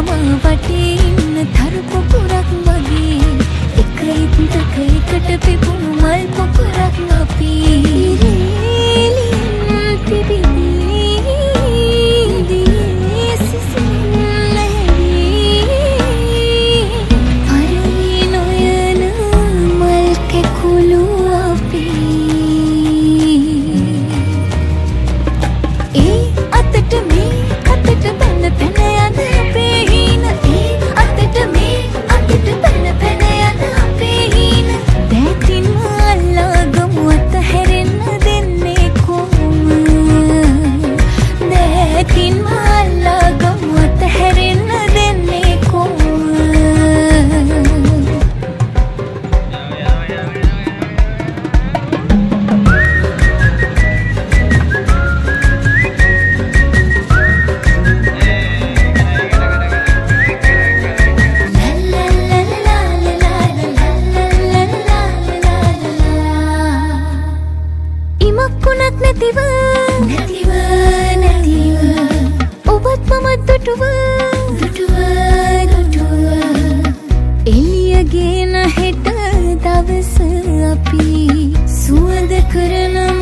තමා වටේ ඉන්න තරු පොකුරක් වගේ එක ඉත්තක එකට පිපුණු මල් පොකුරක් අපි ඉරේලින් පිබිදී දියේ සිසිල් අරවි නොයන මල් කැකුළු අපි ඒ අතට මේ අතට පැන පැන යන අපේ හීන ඒ අතට මේ අතට පැන පැන යන අපේ හීන දැතින් අල්ලාගමු අතහැරෙන්න දෙන්නේ කොහොම දැතින් අල්ලාගමු අතහැරෙන්න දෙන්නේ කොහොම ඉමක්කුණක් නැතිව ඔබත් මමත් දුටුව එළියගෙන හෙට දවස අපි සුවඳ කරන